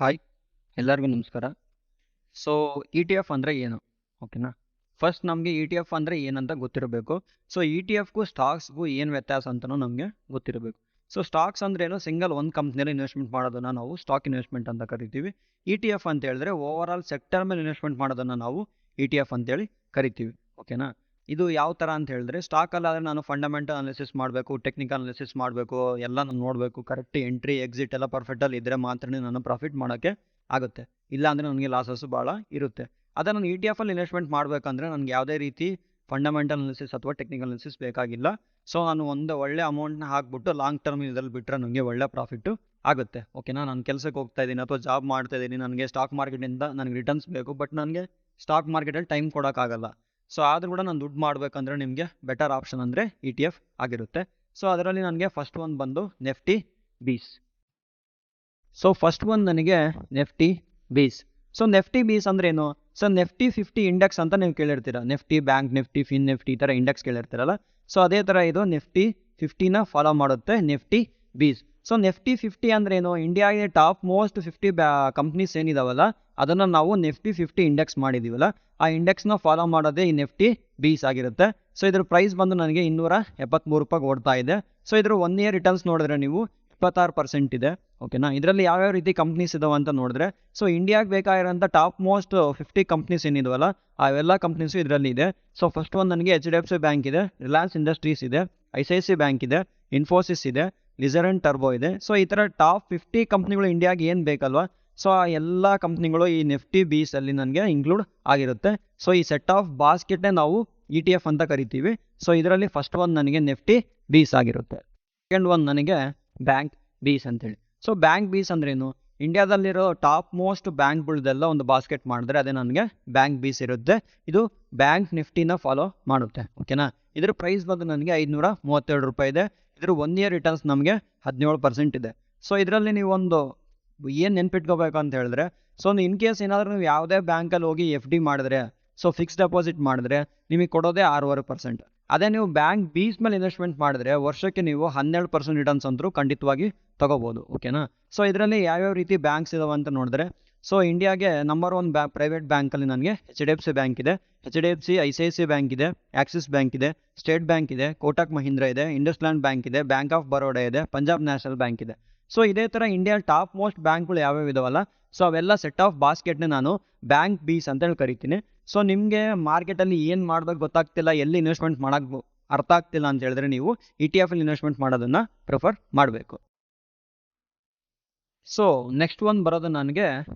Hi ಎಲ್ಲರಿಗೂ ನಮಸ್ಕಾರ. So E T F ಅಂದರೆ ಏನು? ಓಕೆನಾ. ಫಸ್ಟ್ ನಮಗೆ ಇ ಟಿ ಎಫ್ ಅಂದರೆ ಏನಂತ ಗೊತ್ತಿರಬೇಕು. ಸೊ ಇ ಟಿ ಎಫ್ಗೂ ಸ್ಟಾಕ್ಸ್ಗೂ ಏನು ವ್ಯತ್ಯಾಸ ಅಂತಲೂ ನಮಗೆ ಗೊತ್ತಿರಬೇಕು. ಸೊ ಸ್ಟಾಕ್ಸ್ ಅಂದ್ರೆ ಏನು? ಸಿಂಗಲ್ ಒಂದು ಕಂಪ್ನಿಯಲ್ಲಿ ಇನ್ವೆಸ್ಟ್ಮೆಂಟ್ ಮಾಡೋದನ್ನು ನಾವು ಸ್ಟಾಕ್ ಇನ್ವೆಸ್ಟ್ಮೆಂಟ್ ಅಂತ ಕರಿತೀವಿ. ಇ ಟಿ ಎಫ್ ಅಂತ ಹೇಳಿದ್ರೆ ಓವರ್ ಆಲ್ ಸೆಕ್ಟರ್ ಮೇಲೆ ಇನ್ವೆಸ್ಟ್ಮೆಂಟ್ ಮಾಡೋದನ್ನು ನಾವು ಇ ಟಿ ಎಫ್ ಅಂತೇಳಿ ಕರಿತೀವಿ. ಓಕೆನಾ. ಇದು ಯಾವ ಥರ ಅಂತ ಹೇಳಿದ್ರೆ, ಸ್ಟಾಕಲ್ಲಾದರೆ ನಾನು ಫಂಡಮೆಂಟಲ್ ಅನಾಲಿಸಿಸ್ ಮಾಡಬೇಕು, ಟೆಕ್ನಿಕಲ್ ಅನಾಲಿಸಿಸ್ ಮಾಡಬೇಕು, ಎಲ್ಲ ನಾನು ನೋಡಬೇಕು, ಕರೆಕ್ಟ್ ಎಂಟ್ರಿ ಎಕ್ಸಿಟ್ ಎಲ್ಲ ಪರ್ಫೆಕ್ಟಲ್ಲಿ ಇದ್ದರೆ ಮಾತ್ರ ನಾನು ಪ್ರಾಫಿಟ್ ಮಾಡೋಕ್ಕೆ ಆಗುತ್ತೆ. ಇಲ್ಲ ಅಂದರೆ ನನಗೆ ಲಾಸಸ್ಸು ಭಾಳ ಇರುತ್ತೆ. ಅದೇ ನಾನು ಇ ಟಿ ಎಫಲ್ಲಿ ಇನ್ವೆಸ್ಟ್ಮೆಂಟ್ ಮಾಡಬೇಕಂದ್ರೆ ನನಗೆ ಯಾವುದೇ ರೀತಿ ಫಂಡಮೆಂಟಲ್ ಅನಾಲಿಸಿಸ್ ಅಥವಾ ಟೆಕ್ನಿಕಲ್ ಅನಾಲಿಸಿಸ್ ಬೇಕಾಗಿಲ್ಲ. ಸೊ ನಾನು ಒಂದು ಒಳ್ಳೆ ಅಮೌಂಟ್ನ ಹಾಕ್ಬಿಟ್ಟು ಲಾಂಗ್ ಟರ್ಮ್ ಇದರಲ್ಲಿ ಬಿಟ್ಟರೆ ನನಗೆ ಒಳ್ಳೆ ಪ್ರಾಫಿಟ್ಟು ಆಗುತ್ತೆ. ಓಕೆನಾ. ನಾನು ಕೆಲಸಕ್ಕೆ ಹೋಗ್ತಾ ಇದ್ದೀನಿ ಅಥವಾ ಜಾಬ್ ಮಾಡ್ತಾ ಇದ್ದೀನಿ, ನನಗೆ ಸ್ಟಾಕ್ ಮಾರ್ಕೆಟಿಂದ ನನಗೆ ರಿಟರ್ನ್ಸ್ ಬೇಕು, ಬಟ್ ನನಗೆ ಸ್ಟಾಕ್ ಮಾರ್ಕೆಟಲ್ಲಿ ಟೈಮ್ ಕೊಡೋಕ್ಕಾಗಲ್ಲ. ಸೊ ಆದರೂ ಕೂಡ ನಾನು ದುಡ್ಡು ಮಾಡಬೇಕಂದ್ರೆ ನಿಮಗೆ ಬೆಟರ್ ಆಪ್ಷನ್ ಅಂದರೆ ಇ ಟಿ ಎಫ್ ಆಗಿರುತ್ತೆ. ಸೊ ಅದರಲ್ಲಿ ನನಗೆ ಫಸ್ಟ್ ಒಂದು ಬಂದು ನೆಫ್ಟಿ ಬೀಸ್. ಸೊ ಫಸ್ಟ್ ಒಂದು ನನಗೆ Nifty BeES. So Nifty BeES ಅಂದ್ರೆ ಏನು? ಸೊ ನೆಫ್ಟಿ 50 ಇಂಡೆಕ್ಸ್ ಅಂತ ನೀವು ಕೇಳಿರ್ತೀರ. Nifty bank Nifty, fin Nifty ಈ ಥರ ಇಂಡೆಕ್ಸ್ ಕೇಳಿರ್ತೀರಲ್ಲ. ಸೊ ಅದೇ ಥರ ಇದು ನಿಫ್ಟಿ 50ನ ಫಾಲೋ ಮಾಡುತ್ತೆ ನೆಫ್ಟಿ ಬೀಸ್. ಸೊ ನೆಫ್ಟಿ 50 ಅಂದ್ರೆ ಏನು? ಇಂಡಿಯಾಗೆ ಟಾಪ್ ಮೋಸ್ಟ್ 50 ಕಂಪ್ನೀಸ್ ಏನಿದಾವಲ್ಲ ಅದನ್ನು ನಾವು ನೆಫ್ಟಿ 50 ಇಂಡೆಕ್ಸ್ ಮಾಡಿದ್ದೀವಲ್ಲ, ಆ ಇಂಡೆಕ್ಸ್ನ ಫಾಲೋ ಮಾಡೋದೇ ಈ ನೆಫ್ಟಿ ಬೀಸ್ ಆಗಿರುತ್ತೆ. ಸೊ ಇದ್ರ ಪ್ರೈಸ್ ಬಂದು ನನಗೆ 273 ರೂಪಾಯಿಗೆ ಓಡ್ತಾ ಇದೆ. ಸೊ ಇದ್ರ 1 ಇಯರ್ ರಿಟರ್ನ್ಸ್ ನೋಡಿದ್ರೆ ನೀವು 26% ಇದೆ. ಓಕೆನಾ. ಇದರಲ್ಲಿ ಯಾವ್ಯಾವ ರೀತಿ ಕಂಪ್ನೀಸ್ ಇದಾವೆ ಅಂತ ನೋಡಿದ್ರೆ, ಸೊ ಇಂಡಿಯಾಗೆ ಬೇಕಾಗಿರೋಂಥ ಟಾಪ್ ಮೋಸ್ಟ್ 50 ಕಂಪ್ನೀಸ್ ಏನಿದಾವಲ್ಲ ಅವೆಲ್ಲ ಕಂಪ್ನೀಸು ಇದರಲ್ಲಿ ಇದೆ. ಸೊ ಫಸ್ಟ್ ಒಂದು ನನಗೆ H D F C bank ಇದೆ, ರಿಲಯನ್ಸ್ ಇಂಡಸ್ಟ್ರೀಸ್ ಇದೆ, I C I C bank ಇದೆ, ಇನ್ಫೋಸಿಸ್ ಇದೆ, ಲಿಸರ್ ಆ್ಯಂಡ್ ಟರ್ಬೋ ಇದೆ. ಸೊ ಈ ಥರ ಟಾಪ್ 50 ಕಂಪ್ನಿಗಳು ಇಂಡಿಯಾಗೆ ಏನು ಬೇಕಲ್ವಾ, ಸೊ ಆ ಎಲ್ಲ ಕಂಪ್ನಿಗಳು ಈ ನೆಫ್ಟಿ ಬೀಸಲ್ಲಿ ನನಗೆ ಇನ್ಕ್ಲೂಡ್ ಆಗಿರುತ್ತೆ. ಸೊ ಈ ಸೆಟ್ ಆಫ್ ಬಾಸ್ಕೆಟ್ನೇ ನಾವು ಇ ಟಿ ಎಫ್ ಅಂತ ಕರಿತೀವಿ. ಸೊ ಇದರಲ್ಲಿ ಫಸ್ಟ್ ಒಂದು ನನಗೆ ನೆಫ್ಟಿ ಬೀಸ್ ಆಗಿರುತ್ತೆ. ಸೆಕೆಂಡ್ ಒಂದು ನನಗೆ ಬ್ಯಾಂಕ್ ಬೀಸ್ ಅಂತೇಳಿ. ಸೊ ಬ್ಯಾಂಕ್ ಬೀಸ್ ಅಂದ್ರೇನು? ಇಂಡಿಯಾದಲ್ಲಿರೋ ಟಾಪ್ ಮೋಸ್ಟ್ ಬ್ಯಾಂಕ್ಗಳದೆಲ್ಲ ಒಂದು ಬಾಸ್ಕೆಟ್ ಮಾಡಿದ್ರೆ ಅದೇ ನನಗೆ ಬ್ಯಾಂಕ್ ಬೀಸ್ ಇರುತ್ತೆ. ಇದು ಬ್ಯಾಂಕ್ ನಿಫ್ಟಿನ ಫಾಲೋ ಮಾಡುತ್ತೆ. ಓಕೆನಾ. ಇದ್ರ ಪ್ರೈಸ್ ಬಂದು ನನಗೆ 532 ರೂಪಾಯಿ ಇದೆ. ಇದ್ರ 1 ಇಯರ್ ರಿಟರ್ನ್ಸ್ ನಮಗೆ 17% ಇದೆ. ಸೊ ಇದರಲ್ಲಿ ನೀವು ಒಂದು ಏನು ನೆನ್ಪಿಟ್ಕೋಬೇಕು ಅಂತ ಹೇಳಿದ್ರೆ, ಸೊ ಇನ್ ಕೇಸ್ ಏನಾದರೂ ನೀವು ಯಾವುದೇ ಬ್ಯಾಂಕಲ್ಲಿ ಹೋಗಿ ಎಫ್ ಡಿ ಮಾಡಿದ್ರೆ, ಸೊ ಫಿಕ್ಸ್ ಡೆಪಾಸಿಟ್ ಮಾಡಿದ್ರೆ ನಿಮಗೆ ಕೊಡೋದೇ 6.5%. ಅದೇ ನೀವು ಬ್ಯಾಂಕ್ ಬೀಸ್ ಮೇಲೆ ಇನ್ವೆಸ್ಟ್ಮೆಂಟ್ ಮಾಡಿದ್ರೆ ವರ್ಷಕ್ಕೆ ನೀವು 12% ರಿಟರ್ನ್ಸ್ ಅಂತೂ ಖಂಡಿತವಾಗಿ ತಗೋಬೋದು. ಓಕೆನಾ. ಸೊ ಇದರಲ್ಲಿ ಯಾವ್ಯಾವ ರೀತಿ ಬ್ಯಾಂಕ್ಸ್ ಇದಾವೆ ಅಂತ ನೋಡಿದ್ರೆ, ಸೊ ಇಂಡಿಯಾಗೆ ನಂಬರ್ 1 ಪ್ರೈವೇಟ್ ಬ್ಯಾಂಕಲ್ಲಿ ನನಗೆ H D F C bank ಇದೆ, H D F C, I C I C bank ಇದೆ, ಆಕ್ಸಿಸ್ ಬ್ಯಾಂಕ್ ಇದೆ, ಸ್ಟೇಟ್ ಬ್ಯಾಂಕ್ ಇದೆ, ಕೋಟಕ್ ಮಹೀಂದ್ರ ಇದೆ, ಇಂಡಸ್ಲ್ಯಾಂಡ್ ಬ್ಯಾಂಕ್ ಇದೆ, ಬ್ಯಾಂಕ್ ಆಫ್ ಬರೋಡಾ ಇದೆ, ಪಂಜಾಬ್ ನ್ಯಾಷನಲ್ ಬ್ಯಾಂಕ್ ಇದೆ. ಸೊ ಇದೇ ಥರ ಇಂಡಿಯಾ ಟಾಪ್ ಮೋಸ್ಟ್ ಬ್ಯಾಂಕ್ಗಳು ಯಾವ್ಯಾವ ಇದಾವಲ್ಲ, ಸೊ ಅವೆಲ್ಲ ಸೆಟ್ ಆಫ್ ಬಾಸ್ಕೆಟ್ನೇ ನಾನು ಬ್ಯಾಂಕ್ ಬೀಸ್ ಅಂತೇಳಿ ಕರಿತೀನಿ. ಸೊ ನಿಮಗೆ ಮಾರ್ಕೆಟಲ್ಲಿ ಏನು ಮಾಡ್ಬೇಕು ಗೊತ್ತಾಗ್ತಿಲ್ಲ, ಎಲ್ಲಿ ಇನ್ವೆಸ್ಟ್ಮೆಂಟ್ ಮಾಡೋಕ್ಕೆ ಅರ್ಥ ಆಗ್ತಿಲ್ಲ ಅಂತ ಹೇಳಿದ್ರೆ ನೀವು ಇ ಟಿ ಎಫಲ್ಲಿ ಇನ್ವೆಸ್ಟ್ಮೆಂಟ್ ಮಾಡೋದನ್ನು ಪ್ರಿಫರ್ ಮಾಡಬೇಕು. ಸೊ ನೆಕ್ಸ್ಟ್ ಒಂದು ಬರೋದು ನನಗೆ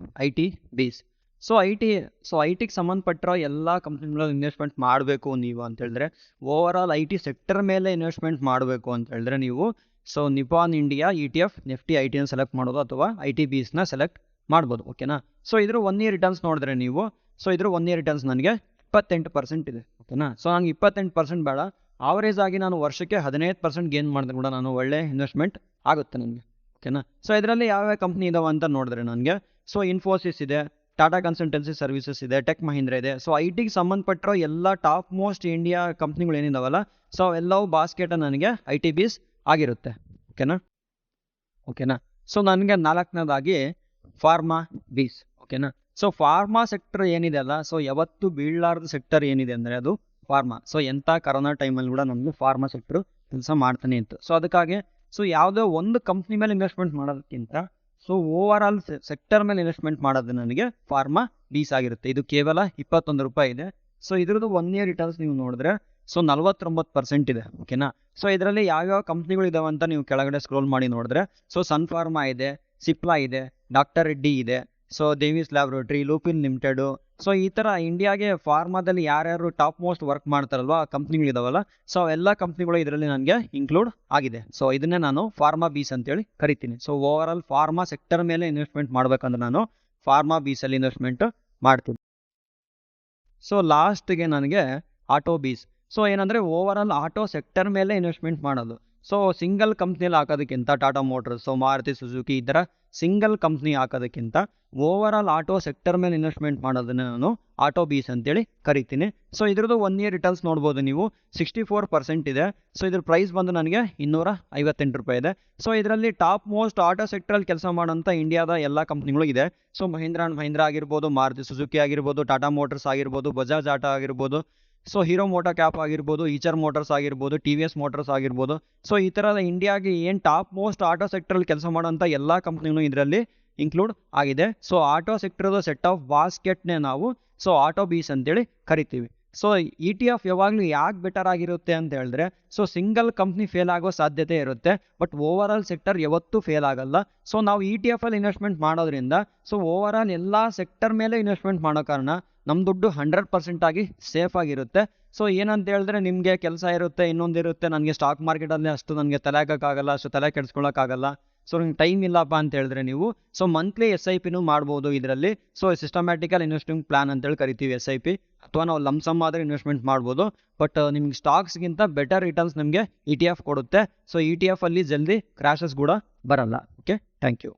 I T BeES. So I ಟಿಗೆ ಸಂಬಂಧಪಟ್ಟಿರೋ ಎಲ್ಲ ಕಂಪ್ನಿಗಳಲ್ಲಿ ಇನ್ವೆಸ್ಟ್ಮೆಂಟ್ ಮಾಡಬೇಕು ನೀವು ಅಂತ ಹೇಳಿದ್ರೆ, over all I T sector ಮೇಲೆ ಇನ್ವೆಸ್ಟ್ಮೆಂಟ್ ಮಾಡಬೇಕು ಅಂತ ಹೇಳಿದ್ರೆ ನೀವು so Nippon India E T F Nifty I ಟಿನ ಸೆಲೆಕ್ಟ್ ಮಾಡೋದು ಅಥವಾ ಐ ಟಿ ಬೀಸ್ನ ಸೆಲೆಕ್ಟ್ ಮಾಡ್ಬೋದು. ಓಕೆನಾ. ಸೊ ಇದ್ರ 1 ಇಯರ್ ರಿಟರ್ನ್ಸ್ ನೋಡಿದ್ರೆ ನೀವು, ಸೊ ಇದ್ರ 1 ಇಯರ್ ರಿಟರ್ನ್ಸ್ ನನಗೆ 28% ಇದೆ. ಓಕೆನಾ. ಸೊ ನನಗೆ 28% ಬೇಡ, ಆವರೇಜ್ ಆಗಿ ನಾನು ವರ್ಷಕ್ಕೆ 15% ಗೇನ್ ಮಾಡಿದ್ರೆ ಕೂಡ ನಾನು ಒಳ್ಳೆ ಇನ್ವೆಸ್ಟ್ಮೆಂಟ್ ಆಗುತ್ತೆ ನನಗೆ. ಓಕೆನಾ. ಸೊ ಇದರಲ್ಲಿ ಯಾವ್ಯಾವ ಕಂಪ್ನಿ ಇದಾವೆ ಅಂತ ನೋಡಿದ್ರೆ ನನಗೆ, ಸೊ ಇನ್ಫೋಸಿಸ್ ಇದೆ, ಟಾಟಾ ಕನ್ಸಲ್ಟೆನ್ಸಿ ಸರ್ವಿಸಸ್ ಇದೆ, ಟೆಕ್ ಮಹೀಂದ್ರ ಇದೆ. ಸೊ ಐ ಟಿಗೆ ಸಂಬಂಧಪಟ್ಟಿರೋ ಎಲ್ಲ ಟಾಪ್ ಮೋಸ್ಟ್ ಇಂಡಿಯಾ ಕಂಪ್ನಿಗಳು ಏನಿದಾವಲ್ಲ, ಸೊ ಅವೆಲ್ಲವೂ ಬಾಸ್ಕೆಟ್ ನನಗೆ ಐ ಟಿ ಬೀಸ್ ಆಗಿರುತ್ತೆ. ಓಕೆನಾ. ಸೊ ನನಗೆ 4ನೇದಾಗಿ ಫಾರ್ಮಾ ಬೀಸ್. ಓಕೆನಾ. ಸೊ ಫಾರ್ಮಾ ಸೆಕ್ಟರ್ ಏನಿದೆ ಅಲ್ಲ, ಸೊ ಯಾವತ್ತು ಬೀಳಲಾರದ ಸೆಕ್ಟರ್ ಏನಿದೆ ಅಂದರೆ ಅದು ಫಾರ್ಮಾ. ಸೊ ಎಂಥ ಕರೋನಾ ಟೈಮಲ್ಲಿ ಕೂಡ ನಮಗೆ ಫಾರ್ಮಾ ಸೆಕ್ಟರ್ ಕೆಲಸ ಮಾಡ್ತಾನೆ ಇತ್ತು. ಸೊ ಅದಕ್ಕಾಗಿ ಸೊ ಯಾವುದೋ ಒಂದು ಕಂಪ್ನಿ ಮೇಲೆ ಇನ್ವೆಸ್ಟ್ಮೆಂಟ್ ಮಾಡೋದಕ್ಕಿಂತ ಸೊ ಓವರ್ ಆಲ್ ಸೆಕ್ಟರ್ ಮೇಲೆ ಇನ್ವೆಸ್ಟ್ಮೆಂಟ್ ಮಾಡೋದು ನನಗೆ ಫಾರ್ಮಾ ಬೀಸ್ ಆಗಿರುತ್ತೆ. ಇದು ಕೇವಲ 21 ರೂಪಾಯಿ ಇದೆ. ಸೊ ಇದ್ರದ್ದು 1 ಇಯರ್ ರಿಟರ್ನ್ಸ್ ನೀವು ನೋಡಿದ್ರೆ ಸೊ 49% ಇದೆ. ಓಕೆನಾ. ಸೊ ಇದರಲ್ಲಿ ಯಾವ್ಯಾವ ಕಂಪ್ನಿಗಳು ಇದಾವೆ ಅಂತ ನೀವು ಕೆಳಗಡೆ ಸ್ಕ್ರೋಲ್ ಮಾಡಿ ನೋಡಿದ್ರೆ, ಸೊ ಸನ್ ಫಾರ್ಮಾ ಇದೆ, ಸಿಪ್ಲಾ ಇದೆ, ಡಾಕ್ಟರ್ ರೆಡ್ಡಿ ಇದೆ, so Divi's laboratory, Lupin limited. ಸೊ ಈ ಥರ ಇಂಡಿಯಾಗೆ ಫಾರ್ಮಾದಲ್ಲಿ ಯಾರ್ಯಾರು ಟಾಪ್ ಮೋಸ್ಟ್ ವರ್ಕ್ ಮಾಡ್ತಾರಲ್ವ ಆ ಕಂಪ್ನಿಗಳಿದಾವಲ್ಲ, ಸೊ ಎಲ್ಲ ಕಂಪ್ನಿಗಳು ಇದರಲ್ಲಿ ನನಗೆ ಇನ್ಕ್ಲೂಡ್ ಆಗಿದೆ. ಸೊ ಇದನ್ನೇ ನಾನು ಫಾರ್ಮಾ ಬೀಸ್ ಅಂತೇಳಿ ಕರಿತೀನಿ. So over all pharma sector ಮೇಲೆ ಇನ್ವೆಸ್ಟ್ಮೆಂಟ್ ಮಾಡಬೇಕಂದ್ರೆ ನಾನು ಫಾರ್ಮಾ ಬೀಸಲ್ಲಿ ಇನ್ವೆಸ್ಟ್ಮೆಂಟ್ ಮಾಡ್ತೀನಿ. ಸೊ ಲಾಸ್ಟ್ಗೆ ನನಗೆ ಆಟೋ ಬೀಸ್. ಸೊ ಏನಂದರೆ ಓವರ್ ಆಲ್ ಆಟೋ ಸೆಕ್ಟರ್ ಮೇಲೆ ಇನ್ವೆಸ್ಟ್ಮೆಂಟ್ ಮಾಡೋದು. ಸೊ ಸಿಂಗಲ್ ಕಂಪ್ನಿಯಲ್ಲಿ ಹಾಕೋದಕ್ಕಿಂತ ಟಾಟಾ ಮೋಟರ್ಸು, ಮಾರುತಿ ಸುಜುಕಿ ಈ ಥರ ಸಿಂಗಲ್ ಕಂಪ್ನಿ ಹಾಕೋದಕ್ಕಿಂತ ಓವರಾಲ್ ಆಟೋ ಸೆಕ್ಟರ್ ಮೇಲೆ ಇನ್ವೆಸ್ಟ್ಮೆಂಟ್ ಮಾಡೋದನ್ನ ನಾನು ಆಟೋ ಬೀಸ್ ಅಂತೇಳಿ ಕರಿತೀನಿ. ಸೊ ಇದ್ರದ್ದು 1 ಇಯರ್ ರಿಟರ್ನ್ಸ್ ನೋಡ್ಬೋದು ನೀವು 64% ಇದೆ. ಸೊ ಇದ್ರ ಪ್ರೈಸ್ ಬಂದು ನನಗೆ 258 ರೂಪಾಯಿ ಇದೆ. ಸೊ ಇದರಲ್ಲಿ ಟಾಪ್ ಮೋಸ್ಟ್ ಆಟೋ ಸೆಕ್ಟ್ರಲ್ಲಿ ಕೆಲಸ ಮಾಡೋಂಥ ಇಂಡಿಯಾದ ಎಲ್ಲ ಕಂಪ್ನಿಗಳು ಇದೆ. ಸೊ ಮಹೀಂದ್ರ ಆ್ಯಂಡ್ ಮಹೀಂದ್ರ ಆಗಿರ್ಬೋದು, ಮಾರುತಿ ಸುಜುಕಿ ಆಗಿರ್ಬೋದು, ಟಾಟಾ ಮೋಟರ್ಸ್ ಆಗಿರ್ಬೋದು, ಬಜಾಜ್ ಆಟೋ ಆಗಿರ್ಬೋದು, ಸೊ ಹೀರೋ ಮೋಟೋ ಕ್ಯಾಪ್ ಆಗಿರ್ಬೋದು, ಈಚರ್ ಮೋಟರ್ಸ್ ಆಗಿರ್ಬೋದು, ಟಿ ವಿ ಎಸ್ ಮೋಟರ್ಸ್ ಆಗಿರ್ಬೋದು. ಸೊ ಈ ಥರದ ಇಂಡಿಯಾಗೆ ಏನು ಟಾಪ್ ಮೋಸ್ಟ್ ಆಟೋ ಸೆಕ್ಟ್ರಲ್ಲಿ ಕೆಲಸ ಮಾಡೋಂಥ ಎಲ್ಲ ಕಂಪ್ನಿಗಳು ಇದರಲ್ಲಿ ಇನ್ಕ್ಲೂಡ್ ಆಗಿದೆ. ಸೊ ಆಟೋ ಸೆಕ್ಟರ್ದು ಸೆಟ್ ಆಫ್ ಬಾಸ್ಕೆಟ್ನೇ ನಾವು ಸೊ ಆಟೋ ಬೀಸ್ ಅಂತೇಳಿ ಕರಿತೀವಿ. ಸೊ ETF ಯಾವಾಗಲೂ ಯಾಕೆ ಬೆಟರ್ ಆಗಿರುತ್ತೆ ಅಂತ ಹೇಳಿದ್ರೆ, ಸೊ ಸಿಂಗಲ್ ಕಂಪ್ನಿ ಫೇಲ್ ಆಗೋ ಸಾಧ್ಯತೆ ಇರುತ್ತೆ, ಬಟ್ ಓವರಾಲ್ ಸೆಕ್ಟರ್ ಯಾವತ್ತೂ ಫೇಲ್ ಆಗಲ್ಲ. ಸೊ ನಾವು ETF ಅಲ್ಲಿ ಇನ್ವೆಸ್ಟ್ಮೆಂಟ್ ಮಾಡೋದ್ರಿಂದ ಸೊ ಓವರಾಲ್ ಎಲ್ಲ ಸೆಕ್ಟರ್ ಮೇಲೆ ಇನ್ವೆಸ್ಟ್ಮೆಂಟ್ ಮಾಡೋ ಕಾರಣ ನಮ್ಮ ದುಡ್ಡು 100% ಆಗಿ ಸೇಫ್ ಆಗಿರುತ್ತೆ. ಸೊ ಏನಂತ ಹೇಳಿದ್ರೆ, ನಿಮಗೆ ಕೆಲಸ ಇರುತ್ತೆ, ಇನ್ನೊಂದಿರುತ್ತೆ, ನನಗೆ ಸ್ಟಾಕ್ ಮಾರ್ಕೆಟಲ್ಲಿ ಅಷ್ಟು ನನಗೆ ತಲೆ ಹಾಕೋಕ್ಕಾಗಲ್ಲ, ಅಷ್ಟು ತಲೆ ಕೆಡಿಸ್ಕೊಳ್ಳೋಕ್ಕಾಗಲ್ಲ, ಸೊ ನಿಮ್ಗೆ ಟೈಮ್ ಇಲ್ಲಪ್ಪ ಅಂತ ಹೇಳಿದ್ರೆ ನೀವು ಸೊ ಮಂತ್ಲಿ SIPನೂ ಮಾಡ್ಬೋದು ಇದರಲ್ಲಿ. ಸೊ ಸಿಸ್ಟಮ್ಯಾಟಿಕಲ್ ಇನ್ವೆಸ್ಟಿಂಗ್ ಪ್ಲಾನ್ ಅಂತೇಳಿ ಕರಿತೀವಿ SIP, ಅಥವಾ ನಾವು ಲಮ್ಸಮ್ ಆದರೆ ಇನ್ವೆಸ್ಟ್ಮೆಂಟ್ ಮಾಡ್ಬೋದು. ಬಟ್ ನಿಮ್ಗೆ ಸ್ಟಾಕ್ಸ್ಗಿಂತ ಬೆಟರ್ ರಿಟರ್ನ್ಸ್ ನಿಮಗೆ ETF ಕೊಡುತ್ತೆ. ಸೊ ETF ಅಲ್ಲಿ ಜಲ್ದಿ ಕ್ರ್ಯಾಶಸ್ ಕೂಡ ಬರಲ್ಲ. Okay, thank you.